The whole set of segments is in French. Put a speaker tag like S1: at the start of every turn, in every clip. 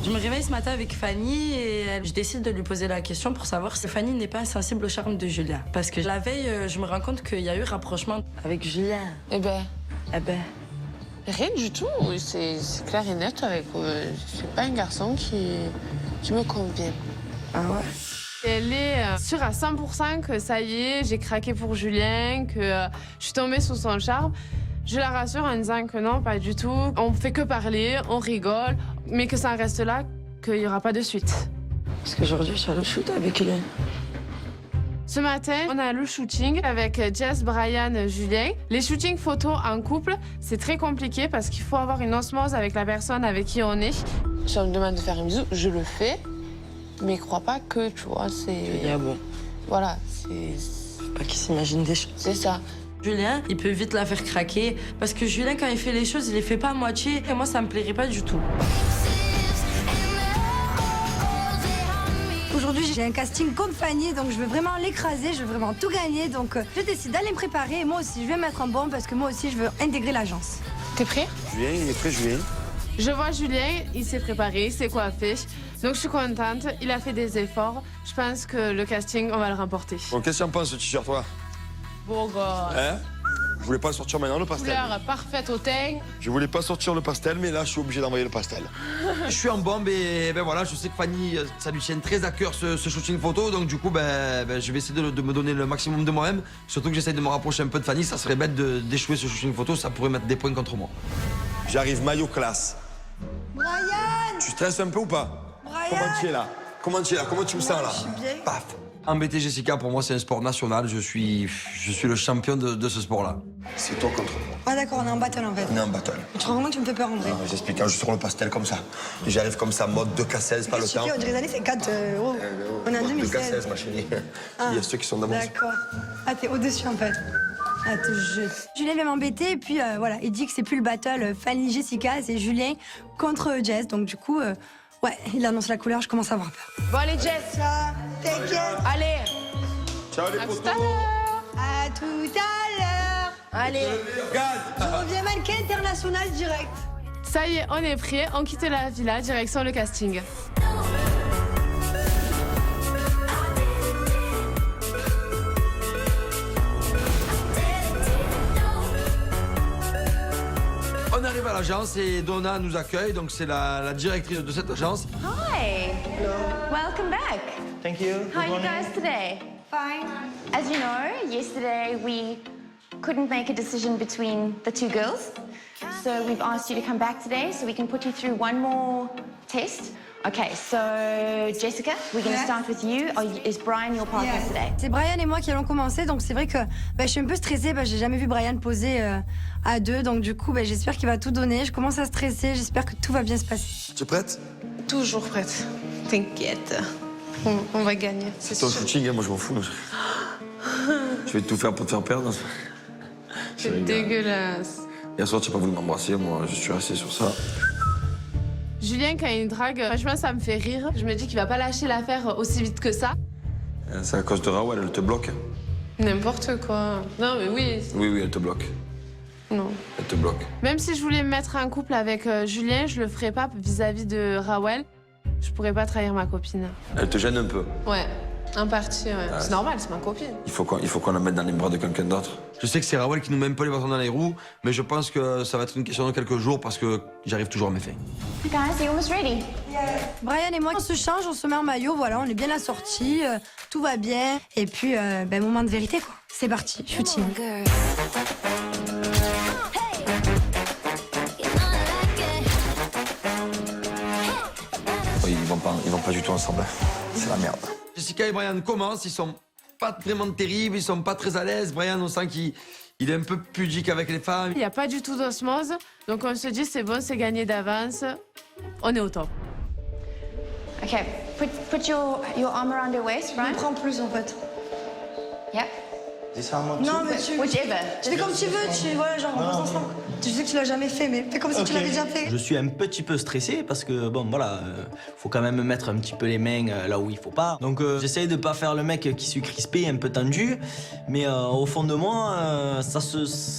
S1: Je me réveille ce matin avec Fanny et je décide de lui poser la question pour savoir si Fanny n'est pas insensible au charme de Julien. Parce que la veille, je me rends compte qu'il y a eu rapprochement avec Julien.
S2: Eh ben,
S1: Rien
S2: du tout. C'est clair et net avec... c'est pas un garçon qui me convient.
S1: Ah ouais?
S2: Elle est sûre à 100% que ça y est, j'ai craqué pour Julien, que je suis tombée sous son charme. Je la rassure en disant que non, pas du tout. On fait que parler, on rigole, mais que ça reste là, qu'il n'y aura pas de suite.
S1: Parce qu'aujourd'hui, je suis allée au shoot avec lui.
S2: Ce matin, on a le shooting avec Jess, Brian, Julien. Les shootings photos en couple, c'est très compliqué parce qu'il faut avoir une osmose avec la personne avec qui on est. Si on me demande de faire un bisou, je le fais, mais crois pas que, tu vois, c'est...
S1: bon.
S2: Voilà, c'est...
S1: Pas qu'il s'imagine des choses.
S2: C'est ça.
S1: Julien, il peut vite la faire craquer. Parce que Julien, quand il fait les choses, il les fait pas à moitié. Et moi, ça me plairait pas du tout.
S3: Aujourd'hui, j'ai un casting comme Fanny, donc je veux vraiment l'écraser, je veux vraiment tout gagner. Donc je décide d'aller me préparer et moi aussi, je vais mettre en bombe parce que moi aussi, je veux intégrer l'agence.
S2: T'es prêt?
S4: Julien, il est prêt, Julien.
S2: Je vois Julien, il s'est préparé, il s'est coiffé. Donc je suis contente, il a fait des efforts. Je pense que le casting, on va le remporter.
S4: Bon, qu'est-ce que tu en penses, ce t-shirt, toi?
S2: Beau gosse.
S4: Hein? Je voulais pas sortir maintenant le pastel.
S2: Couleur parfaite au teint.
S4: Je voulais pas sortir le pastel, mais là, je suis obligé d'envoyer le pastel.
S5: Je suis en bombe et ben voilà, je sais que Fanny, ça lui tient très à cœur ce shooting photo, donc du coup, je vais essayer de me donner le maximum de moi-même. Surtout que j'essaye de me rapprocher un peu de Fanny, ça serait bête d'échouer ce shooting photo, ça pourrait mettre des points contre moi.
S4: J'arrive maillot classe.
S3: Brian!
S4: Tu stresses un peu ou pas?
S3: Brian!
S4: Comment tu es là? Comment tu es là? Comment tu me sens là?
S3: Je suis bien.
S4: Paf.
S5: Embêter Jessica, pour moi, c'est un sport national, je suis le champion de ce sport-là.
S4: C'est toi contre moi.
S3: Ah d'accord, on est en battle en fait.
S4: On est en battle.
S3: Tu te rends compte que tu me fais peur en vrai?
S4: Non, j'explique, quand je suis sur le pastel comme ça, j'arrive comme ça, mode 2K16, pas le temps.
S3: On dirait les années 50. On est en 2016.
S4: 2K16, ma chérie.
S3: Ah,
S4: Il y a ceux qui sont dans mon...
S3: D'accord. Ah, t'es au-dessus en fait. Ah, te jette. Julien vient m'embêter et puis voilà, il dit que c'est plus le battle Fanny-Jessica, c'est Julien contre Jess. Donc du coup, ouais, il annonce la couleur, je commence à avoir peur.
S2: Bon, allez, Jess.
S3: Ça, t'inquiète.
S2: Allez.
S4: Ciao les
S2: À tout
S4: potos.
S2: à l'heure.
S3: À tout à l'heure.
S2: Allez.
S3: Je reviens mannequin international direct.
S2: Ça y est, on est prêt. On quitte la villa, direction le casting.
S5: On arrive à l'agence et Donna nous accueille, donc c'est la directrice de cette agence.
S6: Hi. Welcome back.
S7: Thank you.
S6: How are you guys today?
S3: Fine.
S6: As you know, yesterday we couldn't make a decision between the two girls. So we've asked you to come back today so we can put you through one more test. Okay, so Jessica, we're going to start with you. Is Brian your partner today?
S3: C'est Brian et moi qui allons commencer, donc c'est vrai que je suis un peu stressée. J'ai jamais vu Brian poser à deux, donc du coup, j'espère qu'il va tout donner. Je commence à stresser, j'espère que tout va bien se passer.
S4: Tu es prête?
S2: Toujours prête. T'inquiète. On va gagner.
S4: C'est ton shooting, hein, moi je m'en fous. Je vais tout faire pour te faire perdre.
S2: C'est dégueulasse.
S4: Hier soir, tu n'as pas voulu m'embrasser, moi je suis resté sur ça.
S2: Julien, quand il drague, franchement, ça me fait rire. Je me dis qu'il va pas lâcher l'affaire aussi vite que ça.
S4: C'est à cause de Raoul, elle te bloque.
S2: N'importe quoi. Non, mais oui.
S4: Oui, elle te bloque.
S2: Non.
S4: Elle te bloque.
S2: Même si je voulais me mettre en couple avec Julien, je le ferais pas vis-à-vis de Raoul. Je pourrais pas trahir ma copine.
S4: Elle te gêne un peu.
S2: Ouais, en partie, ouais. C'est normal, c'est ma copine.
S4: Il faut qu'on la mette dans les bras de quelqu'un d'autre.
S5: Je sais que c'est Raoul qui nous met un peu les bâtons dans les roues, mais je pense que ça va être une question de quelques jours parce que j'arrive toujours à mes fins.
S6: Guys, are you almost ready?
S3: Brian et moi, on se change, on se met en maillot, voilà, on est bien assortis, tout va bien. Et puis, moment de vérité, quoi. C'est parti, shooting.
S4: Oui, ils vont pas du tout ensemble. C'est la merde.
S5: Jessica et Brian commencent, ils sont pas vraiment terribles, ils sont pas très à l'aise. Brian, on sent qu'il est un peu pudique avec les femmes.
S2: Il n'y a pas du tout d'osmose, donc on se dit c'est bon, c'est gagné d'avance. On est au top.
S6: Okay, put your arm around your waist,
S3: Je me
S6: right?
S3: prends plus, en fait.
S6: Yep.
S7: This how much?
S3: Non, mais tu
S6: Whichever.
S3: fais comme tu veux, voilà, genre, on passe ensemble. Je sais que tu l'as jamais fait, mais fais comme si tu l'avais déjà fait.
S7: Je suis un petit peu stressé parce que, bon, voilà, faut quand même mettre un petit peu les mains là où il faut pas. Donc, j'essaye de pas faire le mec qui suis crispé, un peu tendu, mais au fond de moi,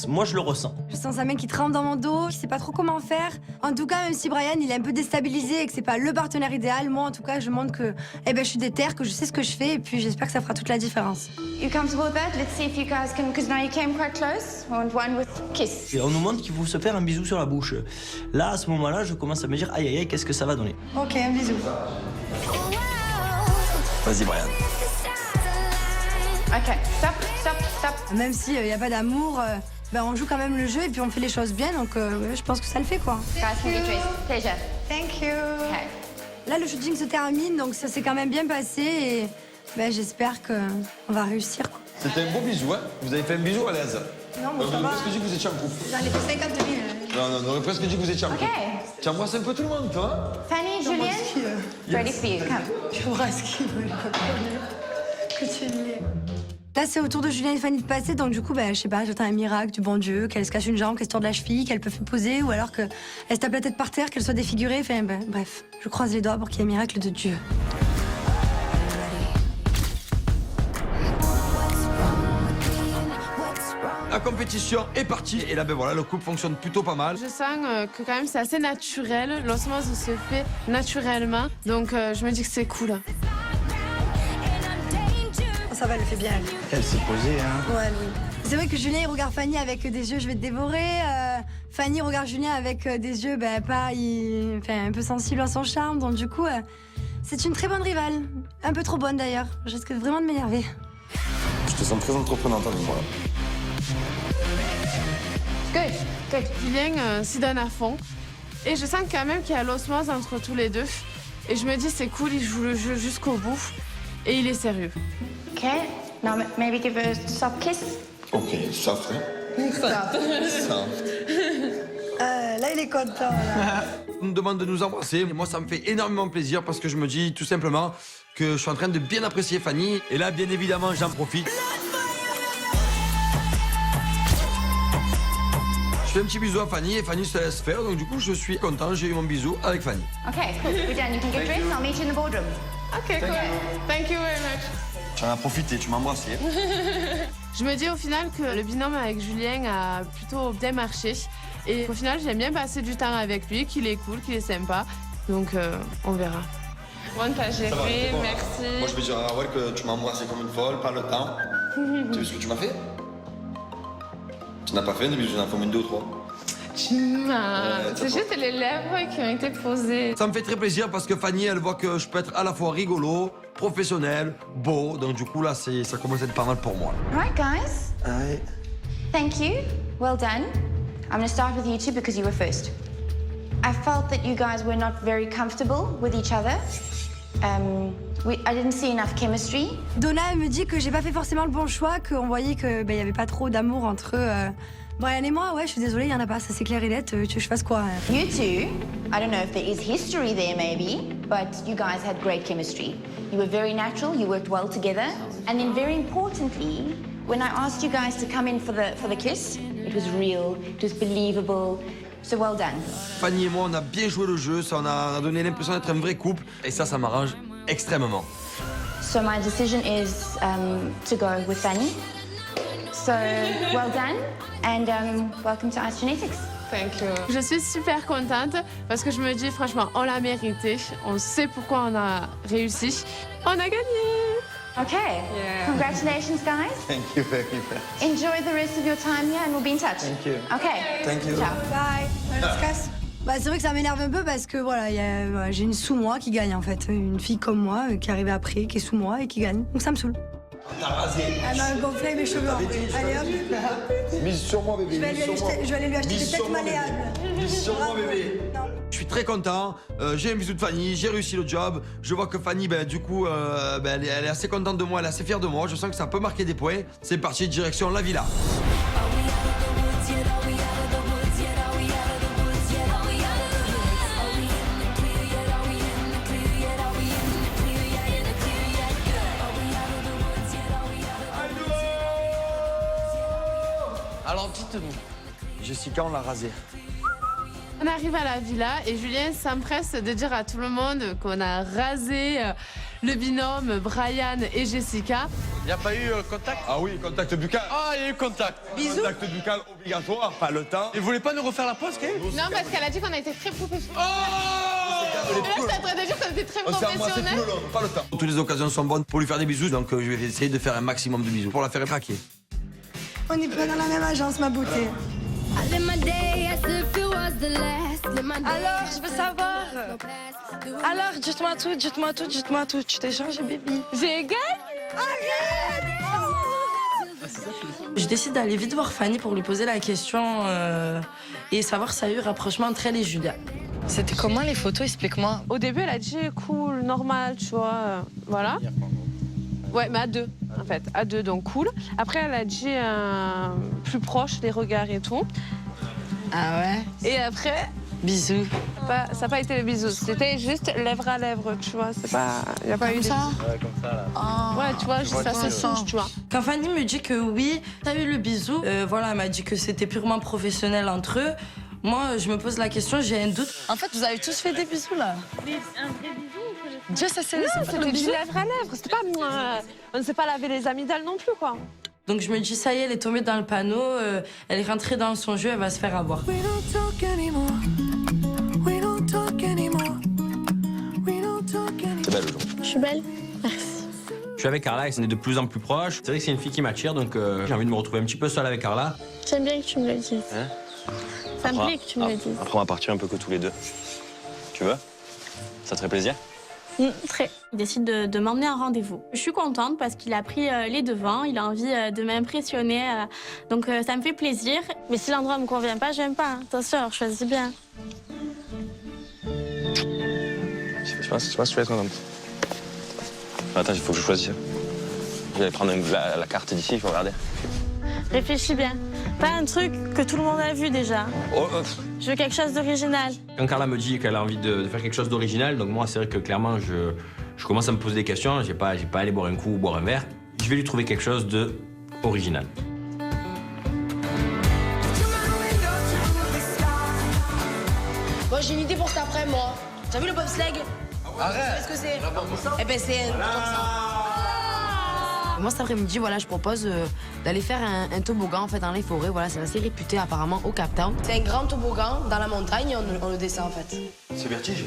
S7: moi, je le ressens.
S3: Je sens sa main qui tremble dans mon dos, je sais pas trop comment faire. En tout cas, même si Brian, il est un peu déstabilisé et que c'est pas le partenaire idéal, moi, en tout cas, je montre que, je suis déterre, que je sais ce que je fais, et puis j'espère que ça fera toute la différence.
S6: You comfortable with that? Let's see if you guys can, because now you came quite close. I want one with kiss.
S7: Et on nous montre qu'il faut se faire un bisou sur la bouche. Là, à ce moment-là, je commence à me dire, aïe, aïe, aïe, qu'est-ce que ça va donner?
S3: Ok, un bisou.
S4: Vas-y, Brian.
S6: Okay, stop.
S3: Même s'il n'y a pas d'amour, on joue quand même le jeu et puis on fait les choses bien, donc je pense que ça le fait, quoi.
S6: Guys can get dressed. Pleasure.
S3: Thank you.
S6: Okay.
S3: Là, le shooting se termine, donc ça s'est quand même bien passé et j'espère qu'on va réussir, quoi.
S4: C'était un beau bisou, hein. Vous avez fait un bisou à l'aise.
S3: Non, mais ça va.
S4: Presque dit que vous étiez en couple.
S3: J'en ai fait 50 000.
S4: Non, on aurait presque dit que vous étiez en couple.
S6: Okay.
S4: Tu embrasses un peu tout le monde, toi.
S6: Fanny, Julian, ready for you. Come.
S3: Je vois ce qu'il veut, que tu l'es. Là, c'est au tour de Julien et Fanny de passer, donc du coup, je sais pas, j'attends un miracle du bon Dieu, qu'elle se casse une jambe, qu'elle se tord de la cheville, qu'elle peut poser, ou alors qu'elle se tape la tête par terre, qu'elle soit défigurée. Enfin, bref, je croise les doigts pour qu'il y ait un miracle de Dieu.
S5: La compétition est partie et là, voilà, le couple fonctionne plutôt pas mal.
S2: Je sens que quand même c'est assez naturel. L'osmose se fait naturellement. Donc je me dis que c'est cool.
S3: Ça va, elle le fait bien.
S7: Elle s'est posée, hein.
S3: Ouais, oui. C'est vrai que Julien, il regarde Fanny avec des yeux « je vais te dévorer ». Fanny regarde Julien avec des yeux un peu sensibles à son charme. Donc du coup, c'est une très bonne rivale. Un peu trop bonne d'ailleurs. Je risque vraiment de m'énerver.
S4: Je te sens très entreprenante avec moi.
S6: Good.
S2: Julien s'y donne à fond. Et je sens quand même qu'il y a l'osmose entre tous les deux. Et je me dis c'est cool, il joue le jeu jusqu'au bout. Et il est sérieux.
S6: Okay. Now maybe give her a soft kiss.
S4: Ok, soft, hein. Soft.
S3: Là, il est content. Là.
S5: On nous demande de nous embrasser. Et moi, ça me fait énormément plaisir parce que je me dis tout simplement que je suis en train de bien apprécier Fanny. Et là, bien évidemment, j'en profite. Je fais un petit bisou à Fanny et Fanny se laisse faire. Donc du coup, je suis content, j'ai eu mon bisou avec Fanny.
S6: Okay, cool. We're done. You can get dressed. I'll meet you in the boardroom.
S2: Ok, cool. Thank you very much.
S4: Tu en as profité, tu m'as embrassé.
S2: Je me dis au final que le binôme avec Julien a plutôt bien marché. Et au final, j'aime bien passer du temps avec lui, qu'il est cool, qu'il est sympa. Donc, on verra. Bon, t'as géré, merci.
S4: Moi, je vais dire à Raoul que tu m'as embrassé comme une folle, pas le temps. Tu as vu ce que tu m'as fait? Tu n'as pas fait un bisou, tu en as fait une, deux ou trois.
S2: C'est juste les lèvres qui ont été posées.
S5: Ça me fait très plaisir parce que Fanny, elle voit que je peux être à la fois rigolo, professionnel, beau. Donc du coup, là, ça commence à être pas mal pour moi.
S6: All right, guys.
S4: Ouais.
S6: Thank you. Well done. I'm going to start with you two because you were first. I felt that you guys were not very comfortable with each other. I didn't see enough chemistry.
S3: Donna, elle me dit que j'ai pas fait forcément le bon choix, qu'on voyait qu'il y avait pas trop d'amour entre Brian et moi. Ouais, je suis désolée, il y en a pas, ça c'est clair et net. Tu veux que je fasse quoi?
S6: You two, I don't know if there is history there maybe, but you guys had great chemistry. You were very natural, you worked well together. And then very importantly, when I asked you guys to come in for the kiss, it was real, it was believable. So well done.
S5: Fanny et moi, on a bien joué le jeu, ça on a donné l'impression d'être un vrai couple. Et ça m'arrange extrêmement.
S6: So my decision is to go with Fanny. So well done and welcome to Ice Genetics.
S2: Thank you. Je suis super contente parce que je me dis franchement, on l'a mérité. On sait pourquoi on a réussi. On a gagné.
S6: Okay.
S2: Yeah.
S6: Congratulations, guys.
S4: Thank you very much.
S6: Enjoy the rest of your time here and we'll be in touch.
S4: Thank you.
S6: Okay.
S4: Thank you.
S6: Ciao.
S3: Bye. On se casse. C'est vrai que ça m'énerve un peu parce que voilà, j'ai une sous moi qui gagne en fait. Une fille comme moi qui arrive après, qui est sous moi et qui gagne. Donc ça me saoule.
S4: T'as rasé.
S3: Elle m'a gonflé mes cheveux. Allez hop.
S4: Mise sur moi, bébé.
S3: Je vais aller lui acheter des têtes malléables.
S4: Mise sur moi, bébé.
S5: Je suis très content, j'ai un bisou de Fanny, j'ai réussi le job. Je vois que Fanny, du coup, elle est assez contente de moi, elle est assez fière de moi. Je sens que ça peut marquer des points. C'est parti, direction la villa.
S8: Alors dites-moi,
S5: Jessica, on l'a rasée.
S2: On arrive à la villa et Julien s'empresse de dire à tout le monde qu'on a rasé le binôme Brian et Jessica.
S8: Il n'y a pas eu contact?
S4: Ah oui, contact buccal.
S8: Ah, il y a eu contact.
S3: Bisous.
S4: Contact buccal obligatoire, pas le temps.
S8: Il voulait pas nous refaire la pause, Kay?
S2: Non, parce qu'elle a dit qu'on a été très professionnels.
S8: Oh!
S2: Et là, je suis en train de dire qu'on était très
S4: On s'est embrassé tout
S2: professionnels.
S4: le long, pas le temps.
S5: Toutes les occasions sont bonnes pour lui faire des bisous, donc je vais essayer de faire un maximum de bisous pour la faire craquer.
S3: On n'est pas dans la même agence, ma beauté.
S1: Alors, je veux savoir. Alors, dites-moi tout, dites-moi tout, dites-moi tout. Tu t'es changé, baby.
S2: J'ai gagné.
S1: Je décide d'aller vite voir Fanny pour lui poser la question et savoir s'il y a eu rapprochement entre elle et Julia. C'était comment les photos? Explique-moi.
S2: Au début, elle a dit cool, normal, tu vois, voilà. Ouais, mais à deux, en fait, à deux, donc cool. Après, elle a dit plus proche, les regards et tout.
S1: Ah ouais?
S2: Et après,
S1: Bisous.
S2: ça n'a pas été le bisou, c'était juste lèvre à lèvre, tu vois. C'est pas, il n'y a pas eu
S1: ça?
S7: Ouais, comme ça, là.
S2: Ouais, tu vois, juste ça se change, tu vois.
S1: Quand Fanny me dit que oui, t'as eu le bisou, voilà, elle m'a dit que c'était purement professionnel entre eux. Moi, je me pose la question, j'ai un doute. En fait, vous avez tous fait des bisous, là?
S9: Un vrai bisou ou que
S1: Dieu, ça c'est
S2: C'était du lèvre à lèvre, c'était pas... on ne s'est pas lavé les amygdales non plus, quoi.
S1: Donc je me dis, ça y est, elle est tombée dans le panneau, elle est rentrée dans son jeu, elle va se faire avoir.
S4: C'est belle aujourd'hui.
S9: Je suis belle.
S7: Je suis avec Carla et on est de plus en plus proches. C'est vrai que c'est une fille qui m'attire, donc j'ai envie de me retrouver un petit peu seul avec Carla.
S9: J'aime bien que tu me le dises.
S10: Hein?
S9: Ça me plaît que tu me le dises.
S10: Après, on va partir un peu que tous les deux. Tu veux? Ça te ferait plaisir?
S9: Très. Il décide de m'emmener à un rendez-vous. Je suis contente parce qu'il a pris les devants, il a envie de m'impressionner. Donc ça me fait plaisir. Mais si l'endroit me convient pas, j'aime pas. Attention, alors choisis bien.
S10: Je pense que tu vas être contente. Attends, il faut que je choisisse. Je vais prendre la carte d'ici, il faut regarder.
S9: Réfléchis bien. Pas un truc que tout le monde a vu déjà.
S10: Oh,
S9: Je veux quelque chose d'original.
S7: Quand Carla me dit qu'elle a envie de faire quelque chose d'original, donc moi, c'est vrai que clairement, je commence à me poser des questions. J'ai pas à aller boire un coup ou boire un verre. Je vais lui trouver quelque chose d'original.
S11: Moi j'ai une idée pour cet après, moi. T'as vu le bobsleigh?
S8: Arrête!
S11: Tu sais ce que c'est? Eh ben c'est comme ça. Moi cet après-midi, voilà, je propose d'aller faire un toboggan en fait dans les forêts. Voilà, c'est assez réputé apparemment au Cap Town. C'est un grand toboggan dans la montagne et on le descend en fait.
S4: C'est vertige.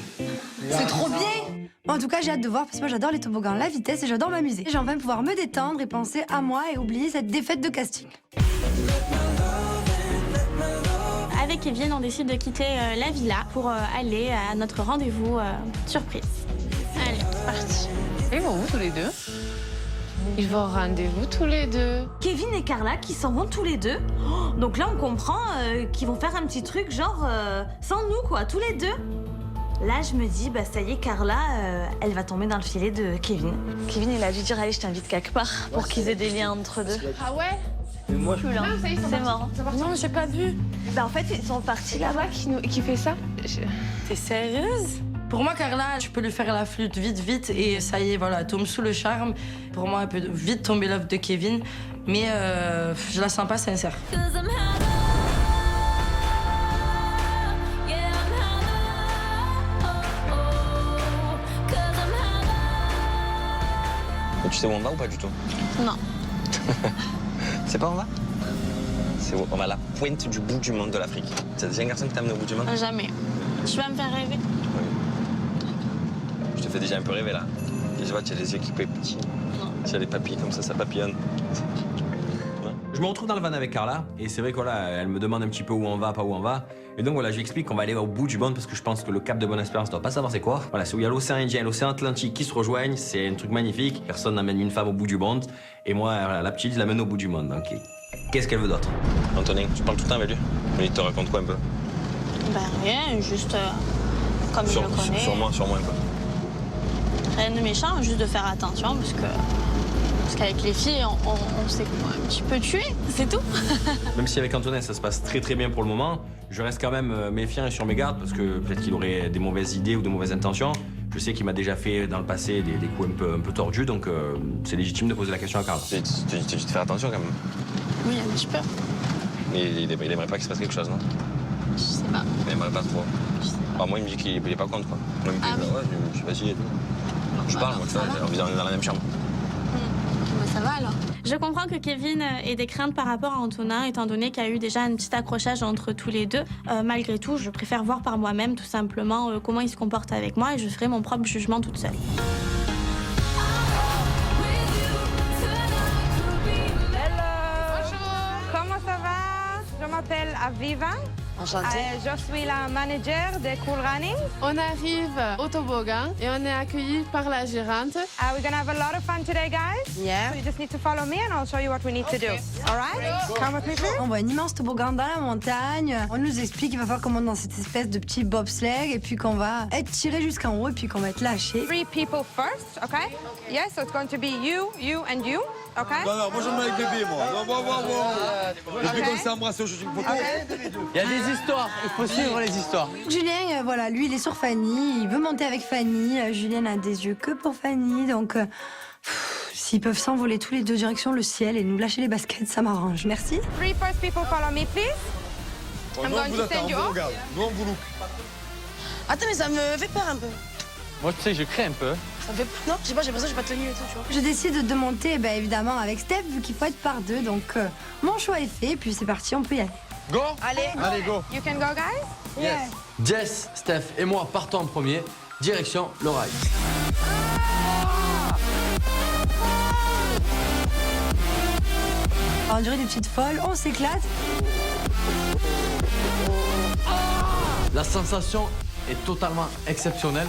S3: C'est trop bien. En tout cas, j'ai hâte de voir parce que moi j'adore les toboggans, la vitesse et j'adore m'amuser. J'ai enfin pouvoir me détendre et penser à moi et oublier cette défaite de casting.
S9: Avec Kevin, on décide de quitter la villa pour aller à notre rendez-vous surprise. Allez, c'est parti.
S2: Ils vont où tous les deux? Ils vont au rendez-vous tous les deux.
S12: Kevin et Carla qui s'en vont tous les deux. Oh, donc là, on comprend qu'ils vont faire un petit truc genre sans nous, quoi, tous les deux. Là, je me dis, bah ça y est, Carla, elle va tomber dans le filet de Kevin. Kevin, il a dû dire, allez, je t'invite quelque part pour qu'ils aient des liens entre deux.
S2: Ah ouais?
S12: C'est marrant.
S2: Non, j'ai pas vu.
S12: Bah en fait, ils sont partis là-bas.
S2: Qui fait ça?
S1: T'es sérieuse? Pour moi, Carla, tu peux lui faire la flûte vite et ça y est, voilà, elle tombe sous le charme. Pour moi, elle peut vite tomber l'œuvre de Kevin, mais je la sens pas sincère.
S10: Tu sais où on va ou pas du tout?
S9: Non.
S10: C'est pas où on va? On va à la pointe du bout du monde de l'Afrique. C'est déjà un garçon qui t'a amené au bout du monde?
S9: Jamais. Tu vas me faire rêver.
S10: Je te fais déjà un peu rêver là. Et je vois, tu as les yeux qui petits. Tu as les papilles comme ça papillonne.
S7: Je me retrouve dans le van avec Carla et c'est vrai que voilà, elle me demande un petit peu où on va, pas où on va. Et donc voilà, je lui explique qu'on va aller au bout du monde parce que je pense que le Cap de Bonne-Espérance, on doit pas savoir c'est quoi. Voilà, c'est où il y a l'océan Indien et l'océan Atlantique qui se rejoignent. C'est un truc magnifique. Personne n'amène une femme au bout du monde. Et moi, voilà, la petite, je l'amène au bout du monde. Donc, qu'est-ce qu'elle veut d'autre?
S10: Antonin, tu parles tout le temps avec lui? Il te raconte quoi un peu?
S9: Bah rien, juste comme je le connais.
S10: Sur moi un peu.
S9: Rien de méchant, juste de faire attention parce qu'avec les filles, on s'est un petit peu tué, c'est tout.
S7: Même si avec Antonin, ça se passe très très bien pour le moment, je reste quand même méfiant et sur mes gardes parce que peut-être qu'il aurait des mauvaises idées ou de mauvaises intentions. Je sais qu'il m'a déjà fait dans le passé des coups un peu tordus, donc c'est légitime de poser la question à Carla.
S10: Tu dis de faire attention quand même.
S9: Oui, un petit peu.
S10: Mais il aimerait pas qu'il se passe quelque chose, non?
S9: Je sais pas.
S10: Il aimerait pas trop.
S9: Je sais pas.
S10: Moi, il me dit qu'il est pas contre, quoi. Moi, il me dit,
S9: Ah oui.
S10: ouais, je suis fatigué et tout. Je parle, moi, tu vois, on est dans la même chambre.
S9: Ça va alors. Je comprends que Kevin ait des craintes par rapport à Antonin, étant donné qu'il y a eu déjà un petit accrochage entre tous les deux. Malgré tout, je préfère voir par moi-même tout simplement comment il se comporte avec moi et je ferai mon propre jugement toute seule.
S13: Comment ça va? Je m'appelle Aviva.
S11: Enchantée.
S13: Je suis la manager de Cool Running.
S2: On arrive au toboggan et on est accueillis par la gérante.
S13: We're gonna have a lot of fun today, guys.
S11: Yeah.
S13: So you just need to follow me and I'll show you what we need to do. All right? Come with me, please.
S3: On voit un immense toboggan dans la montagne. On nous explique qu'il va falloir qu'on monte dans cette espèce de petit bobsleigh et puis qu'on va être tiré jusqu'en haut et puis qu'on va être lâché.
S13: 3 people first, okay? Yes, so it's going to be you, you, and you, okay?
S4: Non, non, moi j'aime avec bébé, moi. Non, Depuis qu'on s'est embrassé au shooting photo.
S8: Il y a des histoires, il faut suivre les histoires.
S3: Julien, voilà, lui, il est sur Fanny. Il veut monter avec Fanny. Julien n'a des yeux que pour Fanny. Donc, s'ils peuvent s'envoler tous les deux directions le ciel et nous lâcher les baskets, ça m'arrange. Merci.
S13: 3 first people follow me, please. I'm going to send you off.
S4: Regarde, nous on vous look.
S11: Attends, mais ça me fait peur un peu.
S8: Moi, tu sais, je crains un peu.
S11: Ça me fait... Non, je sais pas, j'ai l'impression que j'ai pas tenu et tout, tu vois.
S3: Je décide de monter, évidemment, avec Steph, vu qu'il faut être par deux. Donc, mon choix est fait. Puis c'est parti, on peut y aller.
S8: Go.
S13: Allez,
S8: go.
S13: You can go, guys?
S3: Yes.
S8: Jess, Steph et moi partons en premier, direction le rail.
S3: On dirait des petites folles, on s'éclate.
S8: La sensation est totalement exceptionnelle.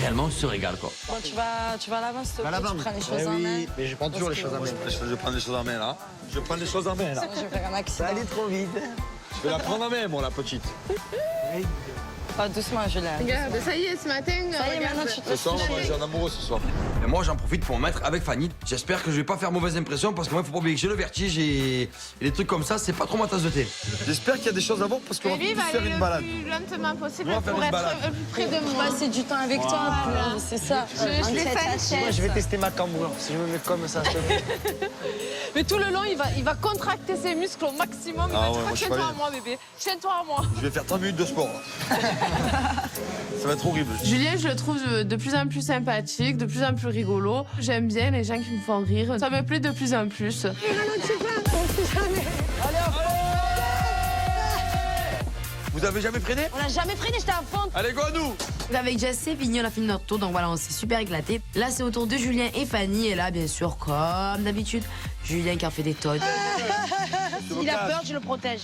S8: Réellement, on se régale, quoi.
S1: Bon, tu vas à l'avance, s'il te plaît, tu prends les choses en main.
S4: mais je prends toujours les choses en main. Je prends les choses en main, là. Je prends les choses en main, là.
S1: Je vais faire un accident.
S11: trop vite.
S4: Je vais la prendre en main, moi, la petite.
S1: Pas doucement, Julien.
S2: Regarde, ça y est, ce matin,
S1: Ça y est, maintenant, tu te
S4: Ce soir, on va manger un amoureux ce soir.
S5: Et moi, j'en profite pour me mettre avec Fanny. J'espère que je vais pas faire mauvaise impression parce que moi, il faut pas oublier que j'ai le vertige et les trucs comme ça, c'est pas trop ma tasse de thé.
S4: J'espère qu'il y a des choses à voir parce qu'on va
S2: Baby
S4: tous
S2: va
S4: faire
S2: aller
S4: une
S2: le
S4: balade.
S2: plus lentement possible
S4: On va faire
S2: pour
S4: une
S2: être
S4: balade.
S2: plus près de moi.
S1: Passer du temps avec toi, c'est ça.
S2: Je l'ai fait.
S11: Je vais tester ma cambrure. Si je me mets comme ça, je te plaît.
S2: Mais tout le long, il va contracter ses muscles au maximum. Il
S4: Ah
S2: va
S4: ouais,
S2: dire,
S4: moi, je suis
S2: tiens-toi
S4: pas
S2: à moi, bébé. Tiens-toi à moi.
S4: Je vais faire 30 minutes de sport. Ça va être horrible.
S2: Julien, je le trouve de plus en plus sympathique, de plus en plus rigolo. J'aime bien les gens qui me font rire. Ça me plaît de plus en plus.
S5: Vous avez jamais freiné?
S11: On n'a jamais freiné, j'étais à fond.
S5: Allez, go à nous!
S11: Avec Jess, c'est fini, on a fini notre tour, donc voilà, on s'est super éclaté. Là, c'est au tour de Julien et Fanny, et là, bien sûr, comme d'habitude, Julien qui a fait des tonnes. S'il a peur, je le protège.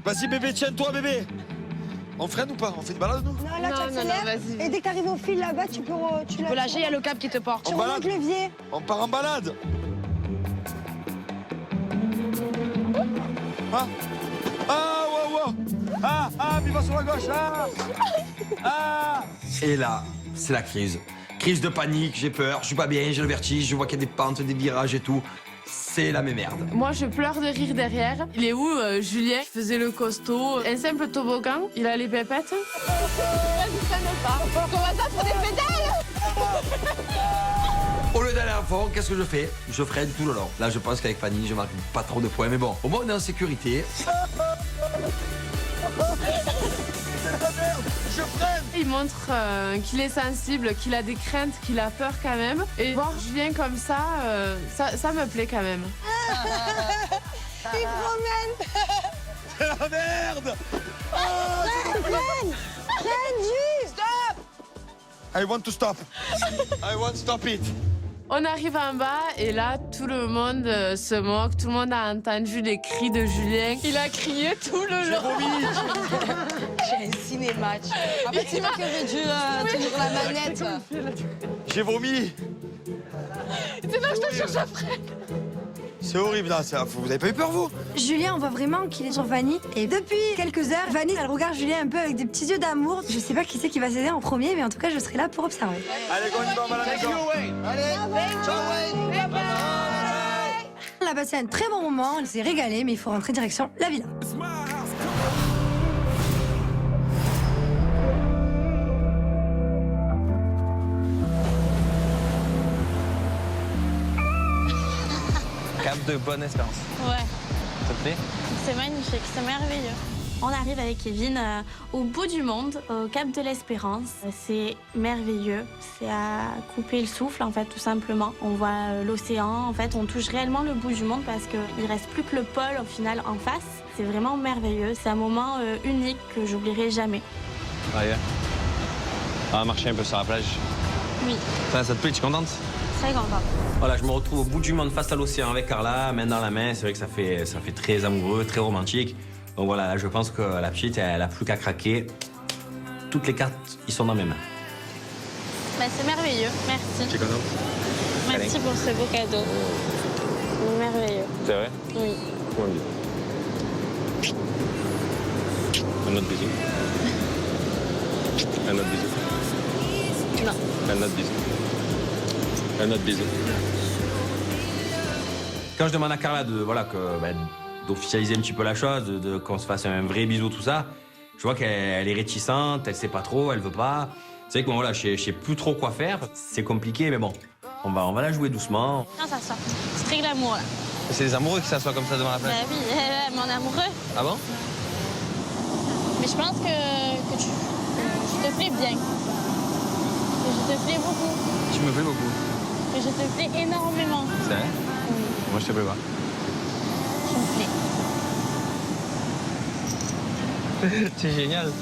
S4: Vas-y, bébé, tiens-toi, bébé. On freine ou pas? On fait une balade, nous?
S3: Non, là, tu
S2: Non,
S3: accélères.
S2: vas-y.
S3: Et dès que t'arrives au fil là-bas, tu peux
S11: lâcher, il y a le câble qui te porte.
S3: Tu
S4: En
S3: remontes
S4: balade.
S3: levier.
S4: On part en balade. Ah, wow. Ah, puis va sur la gauche. Ah.
S5: Et là, c'est la crise. Crise de panique, j'ai peur, je suis pas bien, j'ai le vertige, je vois qu'il y a des pentes, des virages et tout. C'est la même merde.
S2: Moi, je pleure de rire derrière. Il est où, Julien, qui faisait le costaud? Un simple toboggan, il a les pépettes. Vas-y, freine pas. Comment ça, faut des pédales?
S5: Au lieu d'aller à fond, qu'est-ce que je fais? Je freine tout le long. Là, je pense qu'avec Fanny, je marque pas trop de points, mais bon, au moins on est en sécurité.
S4: Je freine.
S2: Il montre qu'il est sensible, qu'il a des craintes, qu'il a peur quand même. Et voir Julien comme ça, ça me plaît quand même.
S3: Il promène.
S4: C'est la merde.
S3: Freine, juste.
S4: Stop. I want to stop. I want to stop it.
S2: On arrive en bas et là, tout le monde se moque. Tout le monde a entendu les cris de Julien. Il a crié tout le long.
S1: J'ai un cinématch. En fait, c'est moi qui aurais dû tenir la manette.
S4: J'ai vomi.
S2: C'est là que je te cherche après.
S4: C'est horrible, là. Vous avez pas eu peur, vous?
S3: Julien, on voit vraiment qu'il est sur Fanny. Et depuis quelques heures, Fanny, elle regarde Julien un peu avec des petits yeux d'amour. Je sais pas qui c'est qui va céder en premier, mais en tout cas, je serai là pour observer.
S4: Allez, go, on y va, on va à la maison.
S3: On a passé un très bon moment, on s'est régalé, mais il faut rentrer direction la villa.
S10: de Bonne-Espérance.
S9: Ouais.
S10: Ça te plaît?
S9: C'est magnifique, c'est merveilleux. On arrive avec Kevin au bout du monde, au Cap de l'Espérance. C'est merveilleux, c'est à couper le souffle en fait, tout simplement. On voit l'océan, en fait, on touche réellement le bout du monde parce qu'il ne reste plus que le pôle au final en face. C'est vraiment merveilleux, c'est un moment unique que j'oublierai jamais.
S10: Ah, yeah. On va marcher un peu sur la plage.
S9: Oui.
S10: Ça te plaît, tu es contente?
S9: Très contente.
S7: Voilà, je me retrouve au bout du monde face à l'océan avec Carla, main dans la main. C'est vrai que ça fait très amoureux, très romantique. Donc voilà, je pense que la petite, elle a plus qu'à craquer. Toutes les cartes, ils sont dans mes mains.
S9: Bah, c'est merveilleux, merci.
S10: Tu es contente?
S9: Merci
S10: Allez.
S9: pour ce beau cadeau. Merveilleux.
S10: C'est vrai?
S9: Oui.
S10: Fais-moi un bisou. Un autre bisou. Un autre bisou.
S9: Non.
S10: Un autre bisou. Un autre bisou.
S7: Quand je demande à Carla d'officialiser un petit peu la chose, qu'on se fasse un vrai bisou, tout ça, je vois qu'elle est réticente, elle sait pas trop, elle veut pas. C'est vrai que bon, voilà, je sais plus trop quoi faire. C'est compliqué, mais bon, on va la jouer doucement.
S9: Non, ça sort. C'est très glamour, là.
S10: C'est les amoureux qui s'assoient comme ça devant la plage.
S9: Bah oui, mon amoureux.
S10: Ah bon?
S9: Mais je pense que je te plais bien. Que je te plais beaucoup.
S10: Tu me plais beaucoup.
S9: Que je te plais énormément.
S10: C'est vrai?
S9: Oui,
S10: Moi, je te plais pas.
S9: tu me plais.
S10: C'est génial.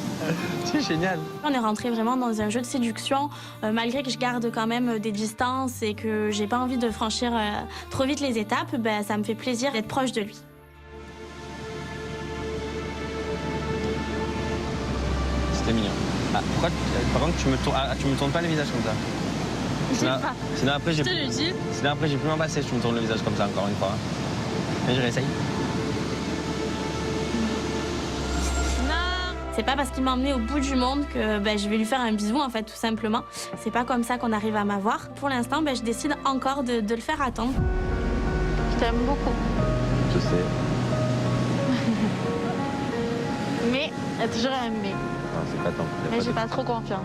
S10: C'est génial.
S9: On est rentré vraiment dans un jeu de séduction, malgré que je garde quand même des distances et que j'ai pas envie de franchir trop vite les étapes, ben, ça me fait plaisir d'être proche de lui.
S10: C'était mignon. Ah, pourquoi par contre, tu me tournes pas le visage comme ça? Sinon après,
S9: Je te le dis.
S10: Sinon après, j'ai plus m'en passer si tu me tournes le visage comme ça encore une fois. Mais je réessaye.
S9: C'est pas parce qu'il m'a emmené au bout du monde que ben, je vais lui faire un bisou, en fait, tout simplement. C'est pas comme ça qu'on arrive à m'avoir. Pour l'instant, ben, je décide encore de le faire attendre. Je t'aime beaucoup.
S10: Je sais.
S9: Mais, il y a toujours un mais.
S10: Non, c'est pas tant.
S9: Mais j'ai pas trop confiance.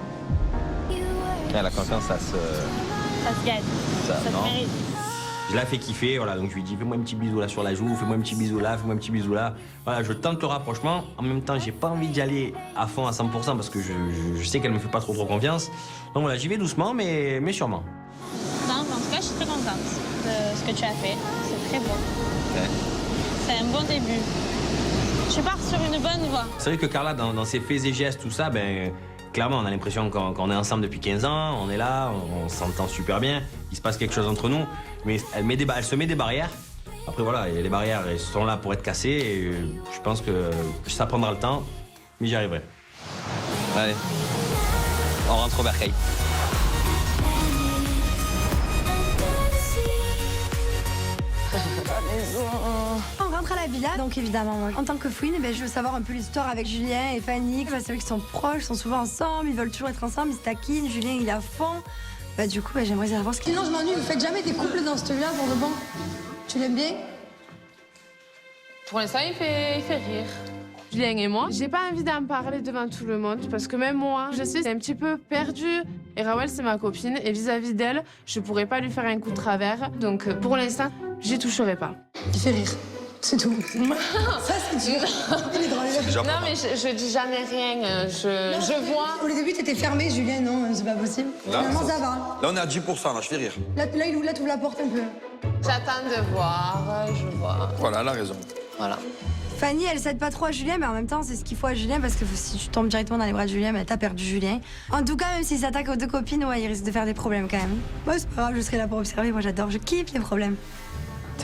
S10: La confiance, ça se...
S9: Ça se gagne. Ça se mérite.
S7: Je la fais kiffer, voilà, donc je lui dis fais-moi un petit bisou là sur la joue, fais-moi un petit bisou là, fais-moi un petit bisou là. Voilà, je tente le rapprochement. En même temps, j'ai pas envie d'y aller à fond à 100% parce que je sais qu'elle me fait pas trop confiance. Donc voilà, j'y vais doucement, mais sûrement.
S9: Non, en tout cas, je suis très contente de ce que tu as fait. C'est très beau.
S10: Ouais.
S9: C'est un bon début. Je pars sur une bonne voie.
S7: C'est vrai que Carla, dans ses faits et gestes, tout ça, ben, clairement, on a l'impression qu'on est ensemble depuis 15 ans, on est là, on s'entend super bien, il se passe quelque chose entre nous, mais elle se met des barrières. Après, voilà, les barrières elles sont là pour être cassées et je pense que ça prendra le temps, mais j'y arriverai.
S10: Allez, on rentre au bercail.
S3: On rentre à la villa, donc évidemment, moi, en tant que fouine, je veux savoir un peu l'histoire avec Julien et Fanny. C'est vrai qu'ils sont proches, ils sont souvent ensemble, ils veulent toujours être ensemble, ils se taquinent. Julien, il est à fond. Du coup, j'aimerais savoir ce qu'il...
S14: Sinon, je m'ennuie, vous faites jamais des couples dans ce villa pour de bon? Tu l'aimes bien?
S2: Pour l'instant, il fait rire. Julien et moi, j'ai pas envie d'en parler devant tout le monde parce que même moi, je suis un petit peu perdue. Et Rawel, c'est ma copine et vis-à-vis d'elle, je pourrais pas lui faire un coup de travers. Donc pour l'instant, j'y toucherai pas.
S14: Il fait rire. C'est tout. Ça, c'est dur. Il est drôle.
S2: Non, mais je dis jamais rien. Je vois.
S14: Au début, t'étais fermé, Julien, non, c'est pas possible. Finalement, ça va.
S5: Là, on est à 10%, là, je fais rire.
S14: Là, il ouvre la porte un peu.
S2: J'attends de voir, je vois.
S5: Voilà, elle a raison.
S2: Voilà.
S3: Fanny, elle cède pas trop à Julien, mais en même temps, c'est ce qu'il faut à Julien parce que si tu tombes directement dans les bras de Julien, t'as perdu Julien. En tout cas, même s'il s'attaque aux deux copines, ouais, il risque de faire des problèmes quand même. Moi, c'est pas grave, je serai là pour observer. Moi, j'adore, je kiffe les problèmes.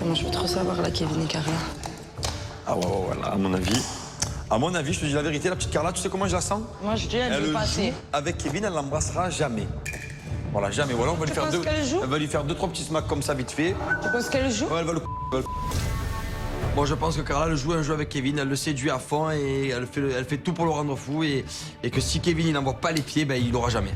S1: Moi, je veux trop savoir, là, Kevin et Carla.
S5: Ah ouais, voilà, à mon avis, je te dis la vérité, la petite Carla, tu sais comment je la sens?
S1: Moi, je dis, elle veut passer.
S5: Avec Kevin, elle l'embrassera jamais. Voilà, jamais. Voilà, on va lui faire elle va lui faire 2-3 petits smacks comme ça, vite fait.
S1: Tu penses qu'elle joue?
S5: Ouais, elle va le Bon, je pense que Carla, elle joue un jeu avec Kevin, elle le séduit à fond et elle fait tout pour le rendre fou et que si Kevin, il n'envoie pas les pieds, ben, il l'aura jamais.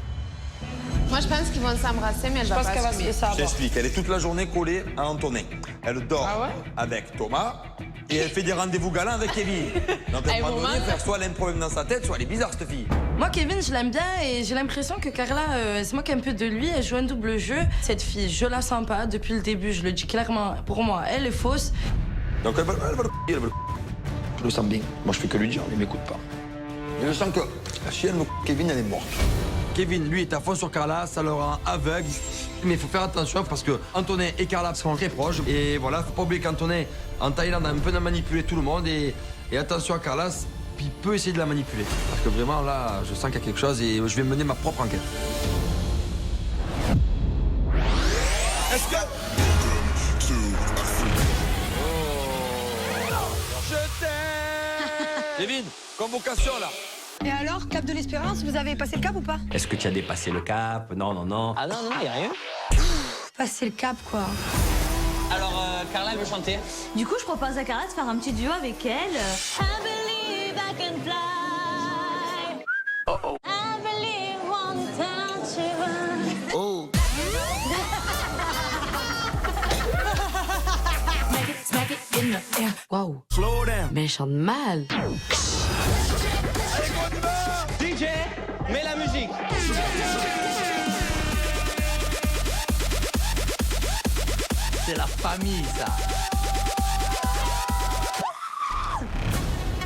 S2: Moi, je pense qu'ils vont s'embrasser, mais elle va pas
S1: qu'elle va se
S2: assumer.
S1: laisser
S5: Je
S1: avoir.
S5: t'explique, elle est toute la journée collée à Antonin. Elle dort
S2: Ah ouais
S5: avec Thomas Et elle fait des rendez-vous galants avec Kevin. Donc à un moment donné, soit elle a un problème dans sa tête, soit elle est bizarre cette fille.
S1: Moi, Kevin, je l'aime bien et j'ai l'impression que Carla se moque un peu de lui. Elle joue un double jeu. Cette fille, je la sens pas depuis le début, je le dis clairement. Pour moi, elle est fausse.
S4: Donc elle va le Je le sens bien. Moi, je fais que lui dire, mais il m'écoute pas. Et je sens que si elle me Kevin, elle est morte.
S5: Kevin, lui, est à fond sur Carla, ça le rend aveugle. Mais il faut faire attention parce que Antonin et Carla sont très proches. Et voilà, faut pas oublier qu'Antonin, en Thaïlande, a un peu manipulé tout le monde. Et attention à Carla, il peut essayer de la manipuler. Parce que vraiment, là, je sens qu'il y a quelque chose et je vais mener ma propre enquête.
S4: Est-ce que...
S5: Je t'aime. Kevin, convocation là.
S3: Et alors, cap de l'espérance, vous avez passé le cap ou pas?
S10: Est-ce que tu as dépassé le cap? Non, non, non.
S11: Ah non, y a rien.
S3: Passer le cap, quoi.
S11: Alors, Carla, elle veut chanter.
S12: Du coup, je propose à Carla de faire un petit duo avec elle. I believe I can fly.
S10: Oh oh.
S12: I believe one touch you.
S4: Oh.
S11: Waouh.
S10: Slow down.
S11: Mais elle chante mal.
S7: DJ, mets la musique.
S8: C'est la famille, ça.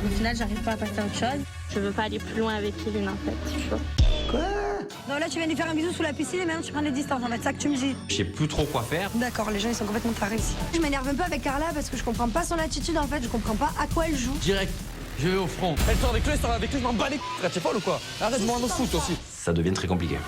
S9: Au final, j'arrive pas à passer à autre chose. Je veux pas aller plus loin avec Kevin, en fait. C'est chaud.
S3: Quoi? Non, là, tu viens de lui faire un bisou sous la piscine et maintenant tu prends des distances, en fait. C'est ça que tu me dis.
S10: Je sais plus trop quoi faire.
S3: D'accord, les gens, ils sont complètement tarés ici. Je m'énerve un peu avec Carla parce que je comprends pas son attitude, en fait. Je comprends pas à quoi elle joue.
S8: Direct, je vais au front.
S10: Elle sort avec lui, je m'en bats les couilles. T'es folle ou quoi? Arrête de m'en foutre aussi. Ça devient très compliqué.